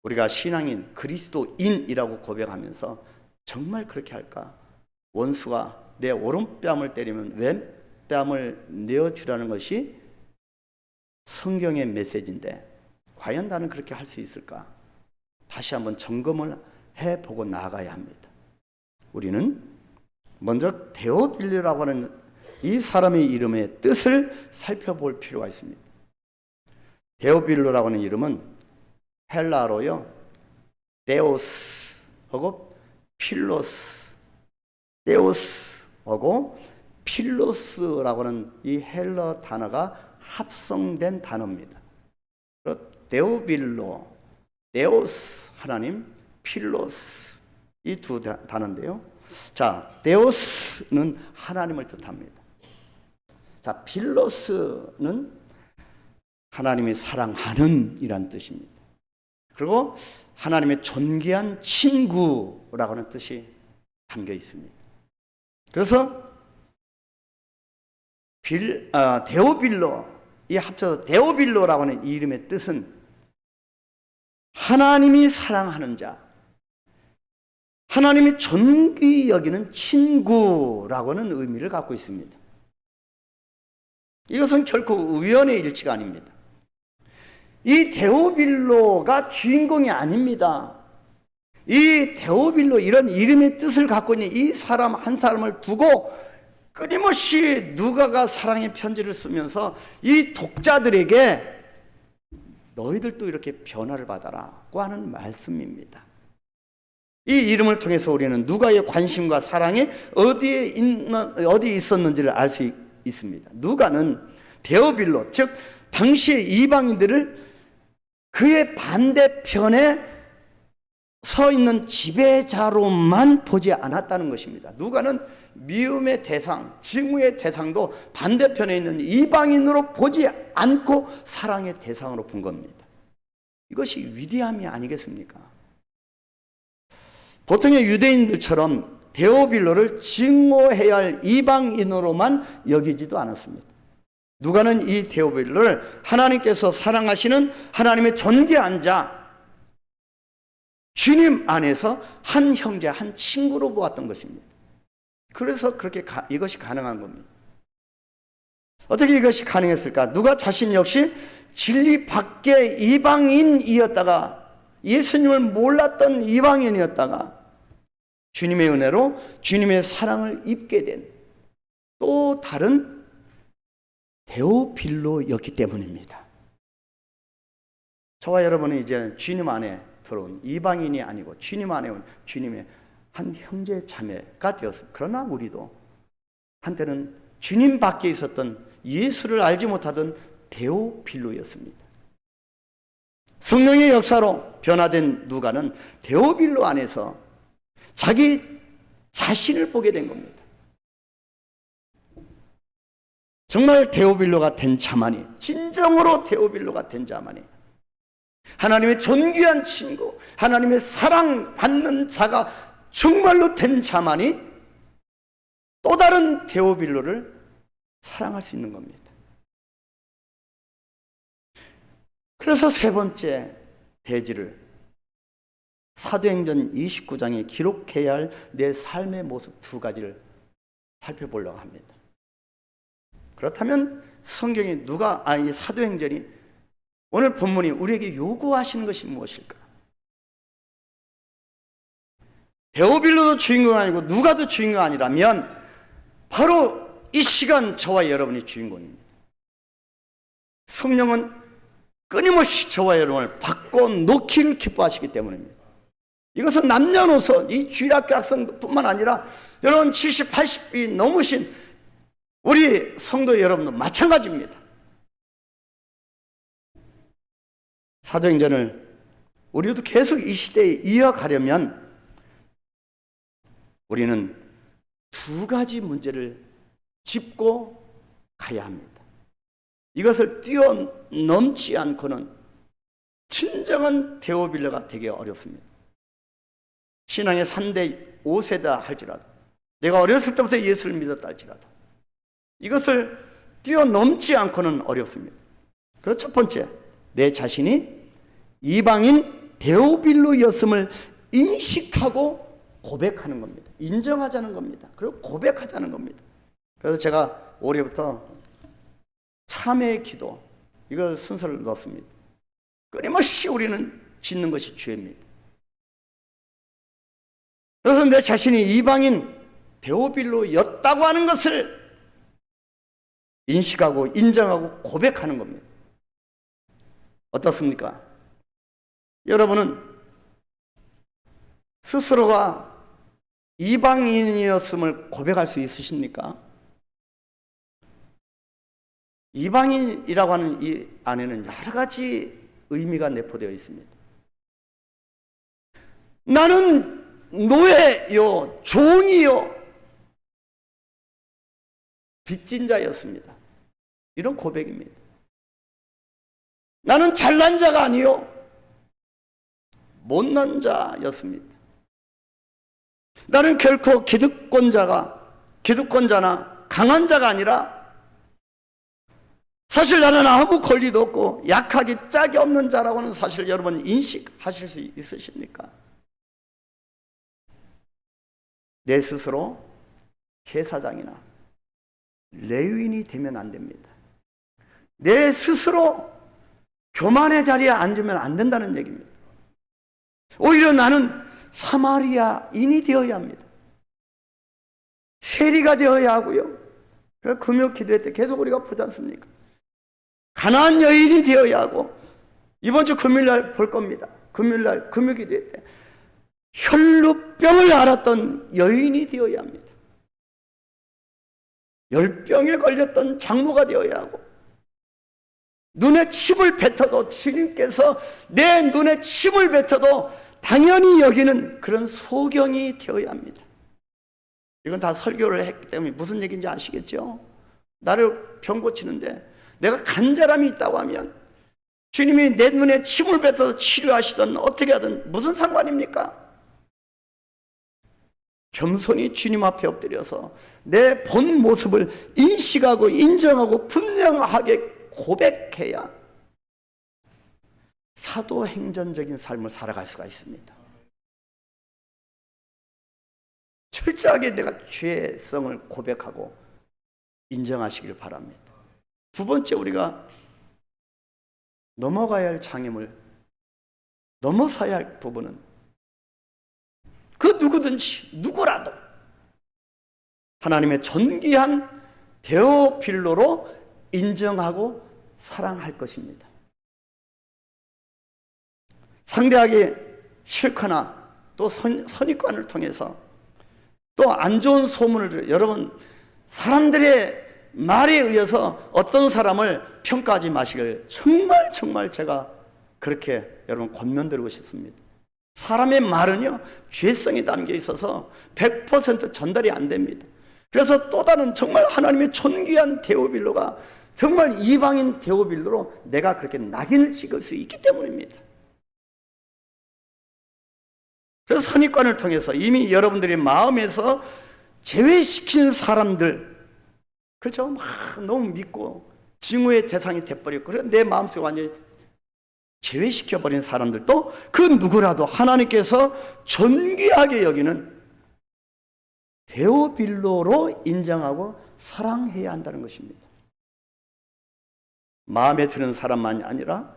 우리가 신앙인, 그리스도인이라고 고백하면서 정말 그렇게 할까? 원수가 내 오른뺨을 때리면 왼뺨을 내어주라는 것이 성경의 메시지인데 과연 나는 그렇게 할 수 있을까? 다시 한번 점검을 해보고 나아가야 합니다. 우리는 먼저 데오빌로라고 하는 이 사람의 이름의 뜻을 살펴볼 필요가 있습니다. 데오빌로라고 하는 이름은 헬라어로요, 데오스하고 필로스, 데오스하고 필로스라고 하는 이 헬라어 단어가 합성된 단어입니다. 데오빌로, 데오스 하나님, 필로스 이 두 단어인데요. 자, 데오스는 하나님을 뜻합니다. 자, 필로스는 하나님이 사랑하는 이란 뜻입니다. 그리고 하나님의 존귀한 친구라고 하는 뜻이 담겨 있습니다. 그래서 데오빌로, 이 합쳐서 데오빌로라고 하는 이 이름의 뜻은 하나님이 사랑하는 자, 하나님이 존귀 여기는 친구라고는 의미를 갖고 있습니다. 이것은 결코 우연의 일치가 아닙니다. 이 데오빌로가 주인공이 아닙니다. 이 데오빌로, 이런 이름의 뜻을 갖고 있는 이 사람 한 사람을 두고 끊임없이 누가가 사랑의 편지를 쓰면서 이 독자들에게 너희들도 이렇게 변화를 받아라고 하는 말씀입니다. 이 이름을 통해서 우리는 누가의 관심과 사랑이 어디에 있었는지를 알 수 있습니다. 누가는 데오빌로, 즉 당시의 이방인들을 그의 반대편에 서 있는 지배자로만 보지 않았다는 것입니다. 누가는 미움의 대상, 증오의 대상도 반대편에 있는 이방인으로 보지 않고 사랑의 대상으로 본 겁니다. 이것이 위대함이 아니겠습니까? 보통의 유대인들처럼 데오빌로를 증오해야 할 이방인으로만 여기지도 않았습니다. 누가는 이 데오빌로를 하나님께서 사랑하시는 하나님의 존귀한 자, 주님 안에서 한 형제, 한 친구로 보았던 것입니다. 그래서 그렇게 이것이 가능한 겁니다. 어떻게 이것이 가능했을까? 누가 자신 역시 진리 밖의 이방인이었다가, 예수님을 몰랐던 이방인이었다가 주님의 은혜로 주님의 사랑을 입게 된 또 다른 데오빌로였기 때문입니다. 저와 여러분은 이제 주님 안에 들어온 이방인이 아니고 주님 안에 온 주님의 한 형제 자매가 되었습니다. 그러나 우리도 한때는 주님 밖에 있었던 예수를 알지 못하던 데오빌로였습니다. 성령의 역사로 변화된 누가는 데오빌로 안에서 자기 자신을 보게 된 겁니다. 정말 데오빌로가 된 자만이, 진정으로 데오빌로가 된 자만이, 하나님의 존귀한 친구, 하나님의 사랑받는 자가 정말로 된 자만이 또 다른 데오빌로를 사랑할 수 있는 겁니다. 그래서 세 번째 대지를 사도행전 29장에 기록해야 할 내 삶의 모습 두 가지를 살펴보려고 합니다. 그렇다면 성경이 이 사도행전이, 오늘 본문이 우리에게 요구하시는 것이 무엇일까? 데오빌로도 주인공 아니고 누가도 주인공 아니라면 바로 이 시간 저와 여러분이 주인공입니다. 성령은 끊임없이 저와 여러분을 바꿔놓기를 기뻐하시기 때문입니다. 이것은 남녀노소, 이 주일학교 학생뿐만 아니라 여러분 70, 80이 넘으신 우리 성도 여러분도 마찬가지입니다. 사도행전을 우리도 계속 이 시대에 이어가려면 우리는 두 가지 문제를 짚고 가야 합니다. 이것을 뛰어넘지 않고는 진정한 데오빌로가 되기 어렵습니다. 신앙의 3대 5세다 할지라도, 내가 어렸을 때부터 예수를 믿었다 할지라도 이것을 뛰어넘지 않고는 어렵습니다. 그래서 첫 번째, 내 자신이 이방인 데오빌로였음을 인식하고 고백하는 겁니다. 인정하자는 겁니다. 그리고 고백하자는 겁니다. 그래서 제가 올해부터 참회의 기도, 이걸 순서를 넣었습니다. 끊임없이 우리는 짓는 것이 죄입니다. 그래서 내 자신이 이방인 데오빌로였다고 하는 것을 인식하고 인정하고 고백하는 겁니다. 어떻습니까? 여러분은 스스로가 이방인이었음을 고백할 수 있으십니까? 이방인이라고 하는 이 안에는 여러 가지 의미가 내포되어 있습니다. 나는 노예요, 종이요, 빚진 자였습니다. 이런 고백입니다. 나는 잘난 자가 아니요, 못난 자였습니다. 나는 결코 기득권자나 강한 자가 아니라 사실 나는 아무 권리도 없고 약하기 짝이 없는 자라고는 사실 여러분 인식하실 수 있으십니까? 내 스스로 제사장이나 레위인이 되면 안 됩니다. 내 스스로 교만의 자리에 앉으면 안 된다는 얘기입니다. 오히려 나는 사마리아인이 되어야 합니다. 세리가 되어야 하고요. 그래서 금요 기도회 때 계속 우리가 보지 않습니까? 가난한 여인이 되어야 하고, 이번 주 금요일날 볼 겁니다. 금요일날 금요 기도회 때 혈루병을 앓았던 여인이 되어야 합니다. 열병에 걸렸던 장모가 되어야 하고, 눈에 침을 뱉어도 주님께서 내 눈에 침을 뱉어도 당연히 여기는 그런 소경이 되어야 합니다. 이건 다 설교를 했기 때문에 무슨 얘기인지 아시겠죠? 나를 병 고치는데 내가 간절함이 있다고 하면 주님이 내 눈에 침을 뱉어서 치료하시든 어떻게 하든 무슨 상관입니까? 겸손히 주님 앞에 엎드려서 내 본 모습을 인식하고 인정하고 분명하게 고백해야 사도행전적인 삶을 살아갈 수가 있습니다. 철저하게 내가 죄성을 고백하고 인정하시길 바랍니다. 두 번째, 우리가 넘어가야 할 장애물, 넘어서야 할 부분은 그 누구든지 누구라도 하나님의 존귀한 데오필로로 인정하고 사랑할 것입니다. 상대하기 싫거나 또 선입관을 통해서 또 안 좋은 소문을, 여러분 사람들의 말에 의해서 어떤 사람을 평가하지 마시길 정말 제가 그렇게 여러분 권면드리고 싶습니다. 사람의 말은요 죄성이 담겨 있어서 100% 전달이 안 됩니다. 그래서 또 다른 정말 하나님의 존귀한 데오빌로가 정말 이방인 데오빌로로 내가 그렇게 낙인을 찍을 수 있기 때문입니다. 그래서 선입관을 통해서 이미 여러분들의 마음에서 제외시킨 사람들, 그렇죠? 막 너무 믿고 증오의 대상이 돼버렸고, 그래서 내 마음속에 완전히 제외시켜버린 사람들도 그 누구라도 하나님께서 존귀하게 여기는 데오빌로로 인정하고 사랑해야 한다는 것입니다. 마음에 드는 사람만이 아니라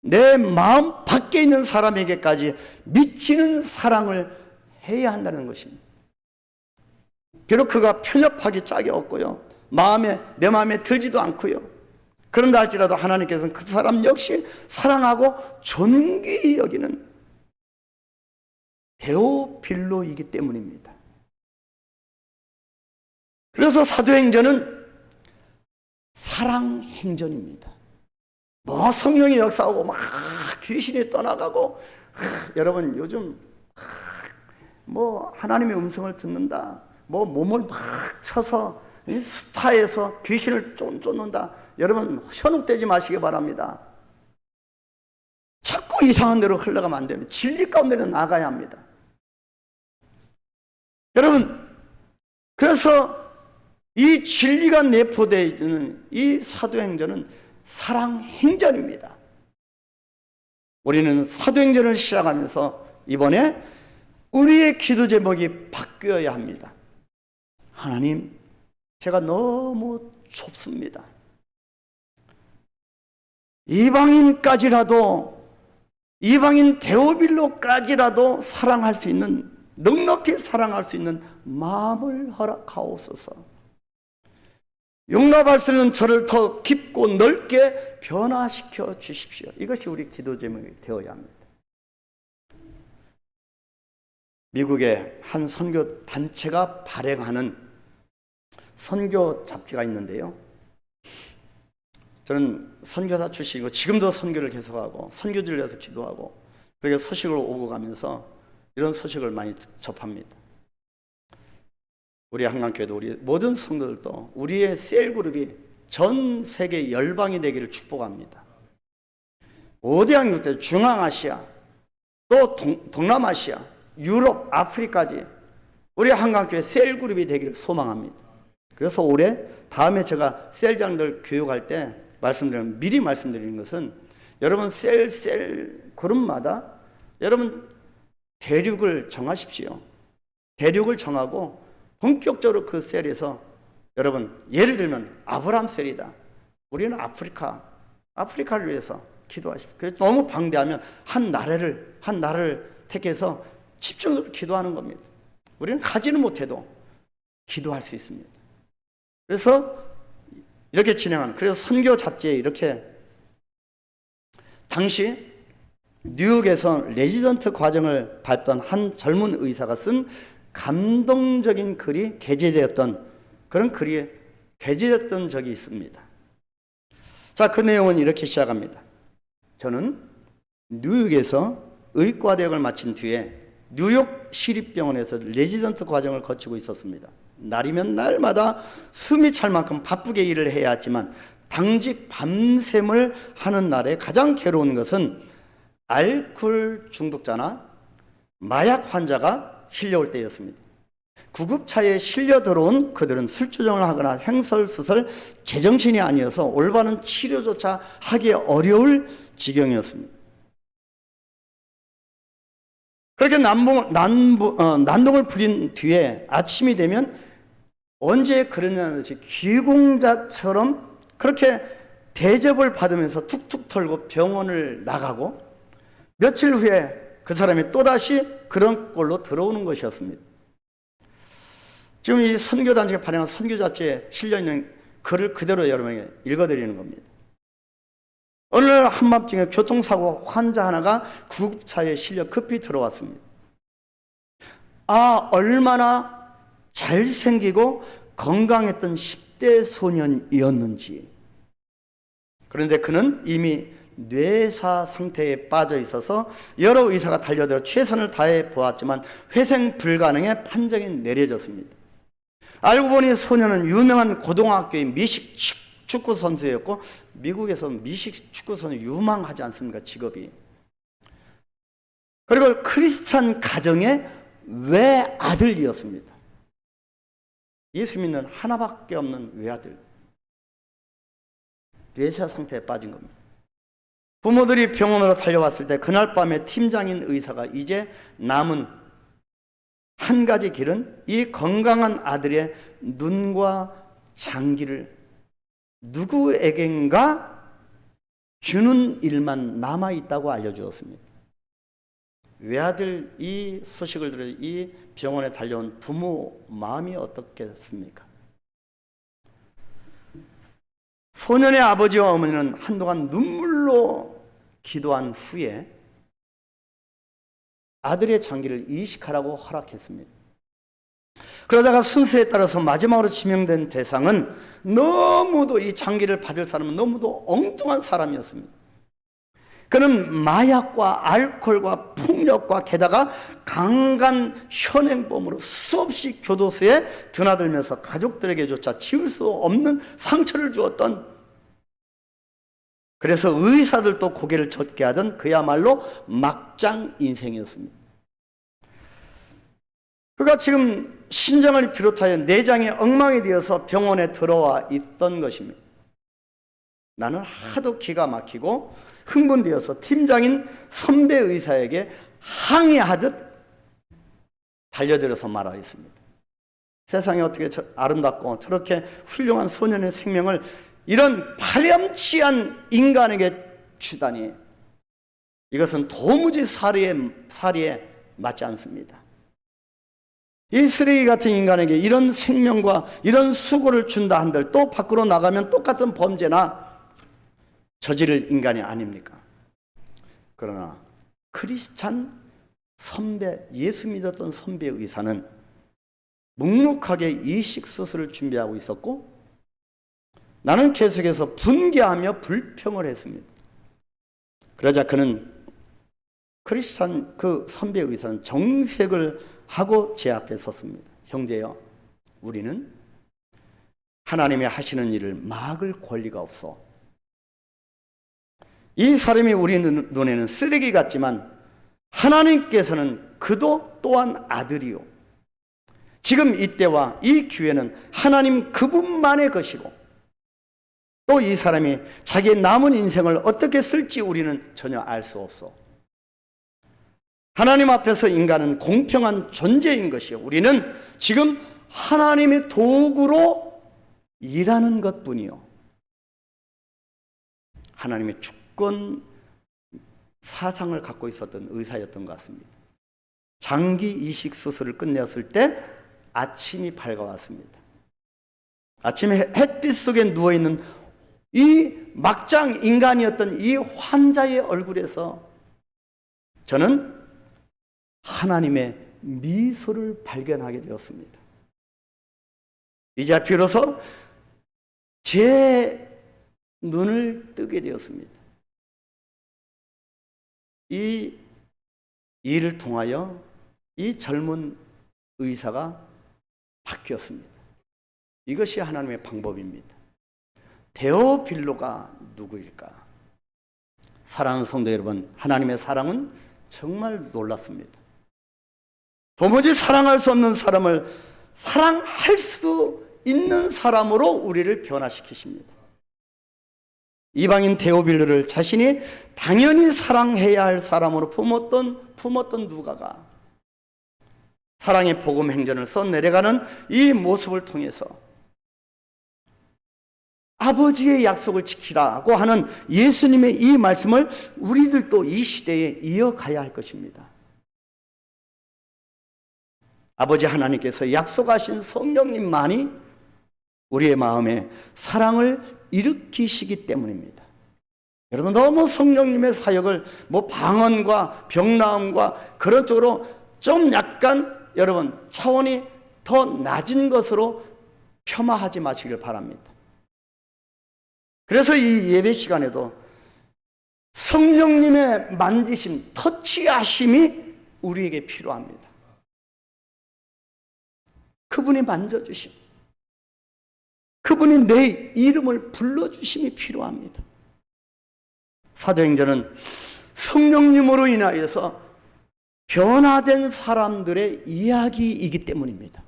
내 마음 밖에 있는 사람에게까지 미치는 사랑을 해야 한다는 것입니다. 비록 그가 편협하기 짝이 없고요, 내 마음에 들지도 않고요, 그런다 할지라도 하나님께서는 그 사람 역시 사랑하고 존귀히 여기는 데오빌로이기 때문입니다. 그래서 사도행전은 사랑행전입니다. 뭐 성령이 역사하고 막 귀신이 떠나가고, 여러분 요즘 뭐 하나님의 음성을 듣는다, 뭐 몸을 막 쳐서 스타에서 귀신을 쫓는다, 여러분 현혹되지 마시기 바랍니다. 자꾸 이상한 데로 흘러가면 안 됩니다. 진리 가운데는 나가야 합니다. 여러분, 그래서 이 진리가 내포되어 있는 이 사도행전은 사랑행전입니다. 우리는 사도행전을 시작하면서 이번에 우리의 기도 제목이 바뀌어야 합니다. 하나님, 제가 너무 좁습니다. 이방인까지라도, 이방인 데오빌로까지라도 사랑할 수 있는, 넉넉히 사랑할 수 있는 마음을 허락하옵소서. 용납할 수 있는 저를 더 깊고 넓게 변화시켜 주십시오. 이것이 우리 기도 제목이 되어야 합니다. 미국의 한 선교 단체가 발행하는 선교 잡지가 있는데요, 저는 선교사 출신이고 지금도 선교를 계속하고 선교지를 위해서 기도하고 그렇게 소식을 오고 가면서 이런 소식을 많이 접합니다. 우리 한강교회도 우리 모든 성도들도 우리의 셀그룹이 전 세계 열방이 되기를 축복합니다. 5대양 6대 중앙아시아 또 동남아시아 유럽 아프리카까지 우리 한강교회 셀그룹이 되기를 소망합니다. 그래서 올해 다음에 제가 셀장들 교육할 때 미리 말씀드리는 것은 여러분 셀 그룹마다 여러분 대륙을 정하십시오. 대륙을 정하고 본격적으로 그 셀에서 여러분 예를 들면 아브라함 셀이다. 우리는 아프리카를 위해서 기도하십시오. 그래서 너무 방대하면 한 나라를 택해서 집중적으로 기도하는 겁니다. 우리는 가지는 못해도 기도할 수 있습니다. 그래서 이렇게 그래서 선교 잡지에 이렇게 당시 뉴욕에서 레지던트 과정을 밟던 한 젊은 의사가 쓴 감동적인 글이 게재되었던 그런 글이 게재됐던 적이 있습니다. 자, 그 내용은 이렇게 시작합니다. 저는 뉴욕에서 의과대학을 마친 뒤에 뉴욕 시립병원에서 레지던트 과정을 거치고 있었습니다. 날이면 날마다 숨이 찰 만큼 바쁘게 일을 해야 했지만 당직 밤샘을 하는 날에 가장 괴로운 것은 알코올 중독자나 마약 환자가 실려올 때였습니다. 구급차에 실려 들어온 그들은 술주정을 하거나 횡설수설 제정신이 아니어서 올바른 치료조차 하기 어려울 지경이었습니다. 그렇게 난동을 부린 뒤에 아침이 되면 언제 그러냐는 듯이 귀공자처럼 그렇게 대접을 받으면서 툭툭 털고 병원을 나가고 며칠 후에 그 사람이 또다시 그런 꼴로 들어오는 것이었습니다. 지금 이 선교단체가 발행한 선교잡지에 실려있는 글을 그대로 여러분에게 읽어드리는 겁니다. 어느 날 한밤중에 교통사고 환자 하나가 구급차에 실려 급히 들어왔습니다. 얼마나 잘생기고 건강했던 10대 소년이었는지. 그런데 그는 이미 뇌사 상태에 빠져 있어서 여러 의사가 달려들어 최선을 다해 보았지만 회생 불가능의 판정이 내려졌습니다. 알고 보니 소년은 유명한 고등학교의 미식 축구 선수였고 미국에서 미식 축구 선수 유망하지 않습니까? 직업이. 그리고 크리스찬 가정의 외아들이었습니다. 예수 믿는 하나밖에 없는 외아들. 뇌사 상태에 빠진 겁니다. 부모들이 병원으로 달려왔을 때 그날 밤에 팀장인 의사가 이제 남은 한 가지 길은 이 건강한 아들의 눈과 장기를 누구에겐가 주는 일만 남아있다고 알려주었습니다. 외아들 이 소식을 들어 이 병원에 달려온 부모 마음이 어떻겠습니까? 소년의 아버지와 어머니는 한동안 눈물로 기도한 후에 아들의 장기를 이식하라고 허락했습니다. 그러다가 순서에 따라서 마지막으로 지명된 대상은 너무도 이 장기를 받을 사람은 너무도 엉뚱한 사람이었습니다. 그는 마약과 알코올과 폭력과 게다가 강간 현행범으로 수없이 교도소에 드나들면서 가족들에게조차 지울 수 없는 상처를 주었던, 그래서 의사들도 고개를 젓게 하던 그야말로 막장 인생이었습니다. 그가 지금 신장을 비롯하여 내장이 엉망이 되어서 병원에 들어와 있던 것입니다. 나는 하도 기가 막히고 흥분되어서 팀장인 선배 의사에게 항의하듯 달려들어서 말하였습니다. 세상에 어떻게 아름답고 저렇게 훌륭한 소년의 생명을 이런 파렴치한 인간에게 주다니, 이것은 도무지 사리에 맞지 않습니다. 이 쓰레기 같은 인간에게 이런 생명과 이런 수고를 준다 한들 또 밖으로 나가면 똑같은 범죄나 저지를 인간이 아닙니까? 그러나 크리스찬 선배, 예수 믿었던 선배 의사는 묵묵하게 이식 수술을 준비하고 있었고 나는 계속해서 분개하며 불평을 했습니다. 그러자 그는 크리스찬 그 선배 의사는 정색을 하고 제 앞에 섰습니다. 형제여, 우리는 하나님이 하시는 일을 막을 권리가 없어. 이 사람이 우리 눈에는 쓰레기 같지만 하나님께서는 그도 또한 아들이요, 지금 이때와 이 기회는 하나님 그분만의 것이고, 또 이 사람이 자기의 남은 인생을 어떻게 쓸지 우리는 전혀 알 수 없어. 하나님 앞에서 인간은 공평한 존재인 것이요, 우리는 지금 하나님의 도구로 일하는 것뿐이요. 하나님의 주권 사상을 갖고 있었던 의사였던 것 같습니다. 장기 이식 수술을 끝내었을 때 아침이 밝아왔습니다. 아침에 햇빛 속에 누워있는 이 막장 인간이었던 이 환자의 얼굴에서 저는 하나님의 미소를 발견하게 되었습니다. 이제 비로소 제 눈을 뜨게 되었습니다. 이 일을 통하여 이 젊은 의사가 바뀌었습니다. 이것이 하나님의 방법입니다. 데오빌로가 누구일까? 사랑하는 성도 여러분, 하나님의 사랑은 정말 놀랍습니다. 도무지 사랑할 수 없는 사람을 사랑할 수 있는 사람으로 우리를 변화시키십니다. 이방인 데오빌로를 자신이 당연히 사랑해야 할 사람으로 품었던 누가가 사랑의 복음 행전을 써내려가는 이 모습을 통해서 아버지의 약속을 지키라고 하는 예수님의 이 말씀을 우리들도 이 시대에 이어가야 할 것입니다. 아버지 하나님께서 약속하신 성령님만이 우리의 마음에 사랑을 일으키시기 때문입니다. 여러분, 너무 성령님의 사역을 방언과 병나음과 그런 쪽으로 좀 약간 여러분 차원이 더 낮은 것으로 폄하하지 마시길 바랍니다. 그래서 이 예배 시간에도 성령님의 만지심, 터치하심이 우리에게 필요합니다. 그분이 만져주심, 그분이 내 이름을 불러주심이 필요합니다. 사도행전은 성령님으로 인하여서 변화된 사람들의 이야기이기 때문입니다.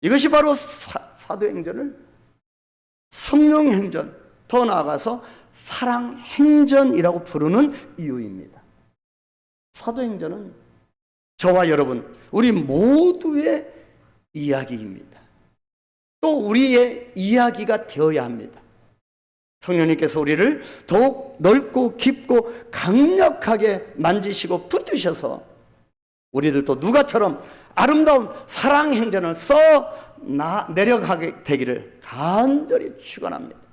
이것이 바로 사도행전을 성령행전, 더 나아가서 사랑행전이라고 부르는 이유입니다. 사도행전은 저와 여러분, 우리 모두의 이야기입니다. 또 우리의 이야기가 되어야 합니다. 성령님께서 우리를 더욱 넓고 깊고 강력하게 만지시고 붙드셔서 우리들도 누가처럼 아름다운 사랑행전을 내려가게 되기를 간절히 축원합니다.